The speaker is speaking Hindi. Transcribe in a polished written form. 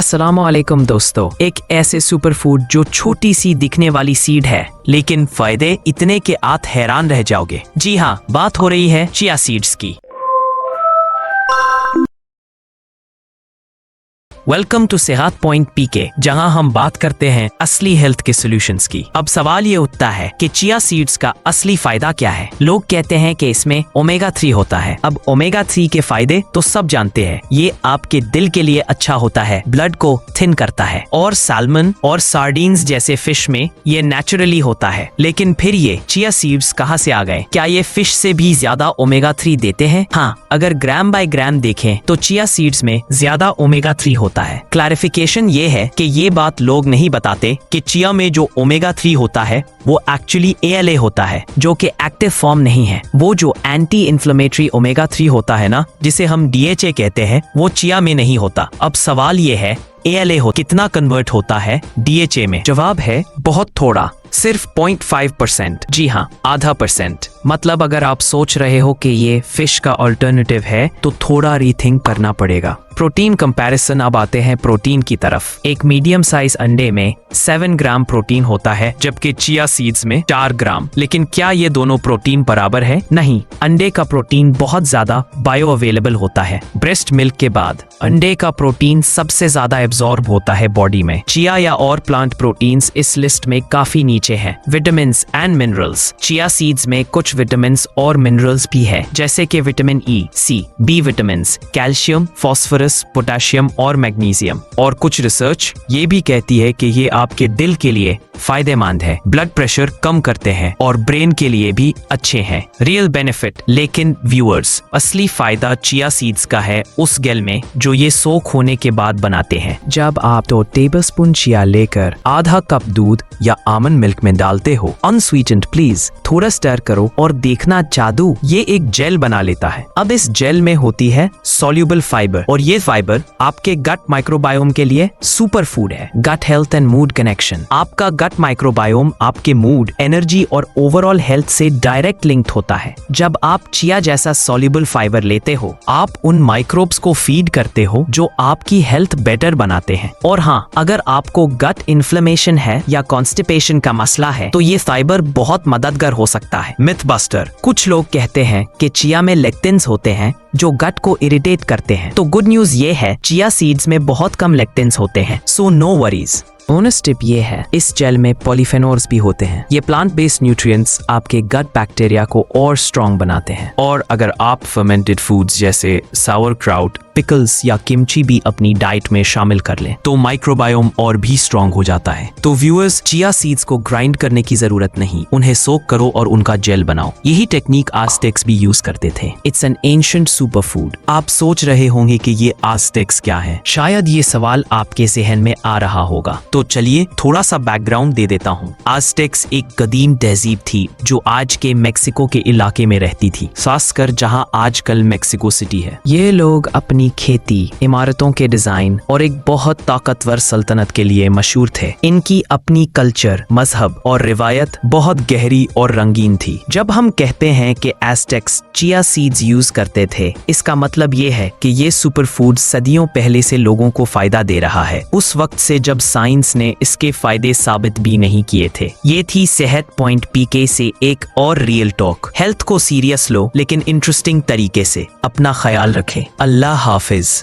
अस्सलामुअलैकुम दोस्तों, एक ऐसे सुपर फूड जो छोटी सी दिखने वाली सीड है लेकिन फायदे इतने के आप हैरान रह जाओगे। जी हाँ, बात हो रही है चिया सीड्स की। वेलकम टू सेहत पॉइंट पीके, जहां हम बात करते हैं असली हेल्थ के सॉल्यूशंस की। अब सवाल ये उठता है कि चिया सीड्स का असली फायदा क्या है। लोग कहते हैं कि इसमें ओमेगा 3 होता है। अब ओमेगा 3 के फायदे तो सब जानते हैं। ये आपके दिल के लिए अच्छा होता है, ब्लड को थिन करता है, और सैल्मन और सार्डीन्स जैसे फिश में ये नेचुरली होता है। लेकिन फिर ये चिया सीड्स कहाँ से आ गए? क्या ये फिश से भी ज्यादा ओमेगा 3 देते हैं? हाँ, अगर ग्राम बाय ग्राम देखें तो चिया सीड्स में ज्यादा ओमेगा 3 होता है। क्लैरिफिकेशन ये है कि ये बात लोग नहीं बताते कि चिया में जो ओमेगा 3 होता है वो एक्चुअली ALA होता है, जो कि एक्टिव फॉर्म नहीं है। वो जो एंटी इन्फ्लेमेटरी ओमेगा 3 होता है ना, जिसे हम DHA कहते हैं, वो चिया में नहीं होता। अब सवाल ये है ALA हो कितना कन्वर्ट होता है DHA में? जवाब है बहुत थोड़ा, सिर्फ 0.5%। जी हाँ, आधा %। मतलब अगर आप सोच रहे हो कि ये फिश का अल्टरनेटिव है तो थोड़ा रीथिंक करना पड़ेगा। Protein comparison. अब आते हैं प्रोटीन की तरफ। एक मीडियम साइज अंडे में 7 ग्राम प्रोटीन होता है, जबकि चिया सीड्स में 4 ग्राम। लेकिन क्या ये दोनों प्रोटीन बराबर है? नहीं। अंडे का प्रोटीन बहुत ज्यादा बायो अवेलेबल होता है। ब्रेस्ट मिल्क के बाद अंडे का प्रोटीन सबसे ज्यादा एब्जॉर्ब होता है बॉडी में। चिया या और प्लांट प्रोटीन्स इस लिस्ट में काफी नीचे हैं। Vitamin and minerals. Chia seeds में कुछ विटामिन और मिनरल्स भी है, जैसे कि vitamin E, C, B vitamin, calcium, phosphorus, potassium और मैग्नीशियम। और कुछ रिसर्च ये भी कहती है कि ये आपके दिल के लिए फायदेमंद है, ब्लड प्रेशर कम करते हैं और ब्रेन के लिए भी अच्छे हैं। Real benefit. लेकिन व्यूअर्स, असली फायदा चिया सीड्स का है उस गेल में जो ये सोख होने के बाद बनाते हैं। जब आप 2 टेबलस्पून चिया लेकर आधा कप दूध या आमंड मिल्क में डालते हो, अनस्वीटेंड प्लीज, थोड़ा स्टर करो और देखना जादू, ये एक जेल बना लेता है। अब इस जेल में होती है सॉल्युबल फाइबर, और ये फाइबर आपके गट माइक्रोबायोम के लिए सुपर फूड है। Gut health and mood connection. आपका गट माइक्रोबायोम आपके मूड, एनर्जी और ओवरऑल हेल्थ से डायरेक्ट लिंक्ड होता है। जब आप चिया जैसा सॉल्युबल फाइबर लेते हो, आप उन माइक्रोब्स को फीड करते हो जो आपकी हेल्थ बेटर बनाते हैं। और हाँ, अगर आपको गट इन्फ्लेमेशन है या कॉन्स्टिपेशन का मसला है तो ये फाइबर बहुत मददगार हो सकता है। Myth buster. कुछ लोग कहते हैं कि चिया में लेक्टिन्स होते हैं जो गट को इरिटेट करते हैं। तो गुड न्यूज ये है, चिया सीड्स में बहुत कम लेक्टिन्स होते हैं, so no worries. Bonus tip ये है, इस जेल में पॉलीफेनोल्स भी होते हैं। ये प्लांट बेस्ड न्यूट्रिएंट्स आपके गट बैक्टीरिया को और स्ट्रॉन्ग बनाते हैं। और अगर आप फर्मेंटेड फूड्स जैसे सावरक्राउट, पिकल्स या किमची भी अपनी डाइट में शामिल कर लें तो माइक्रोबायोम और भी स्ट्रॉन्ग हो जाता है। तो व्यूअर्स, चिया सीड्स को ग्राइंड करने की जरूरत नहीं, उन्हें सोक करो और उनका जेल बनाओ। यही टेक्निक आज़टेक्स भी यूज करते थे। It's an ancient super food. आप सोच रहे होंगे कि ये आज़टेक्स क्या है? शायद ये सवाल आपके ज़हन में आ रहा होगा, तो चलिए थोड़ा सा बैकग्राउंड दे देता हूँ। आज़टेक्स एक कदीम तहजीब थी जो आज के मेक्सिको के इलाके में रहती थी, खासकर जहाँ आजकल मेक्सिको सिटी है। ये लोग अपनी खेती, इमारतों के डिजाइन और एक बहुत ताकतवर सल्तनत के लिए मशहूर थे। इनकी अपनी कल्चर, मजहब और रिवायत बहुत गहरी और रंगीन थी। जब हम कहते हैं कि एज़टेक्स चिया सीड्स यूज करते थे, इसका मतलब ये है कि ये सुपर फूड सदियों पहले से लोगों को फायदा दे रहा है, उस वक्त से जब साइंस ने इसके फायदे साबित भी नहीं किए थे। ये थी सेहत पॉइंट पीके से एक और रियल टॉक। हेल्थ को सीरियस लो लेकिन इंटरेस्टिंग तरीके से। अपना ख्याल रखें। अल्लाह हाफिज।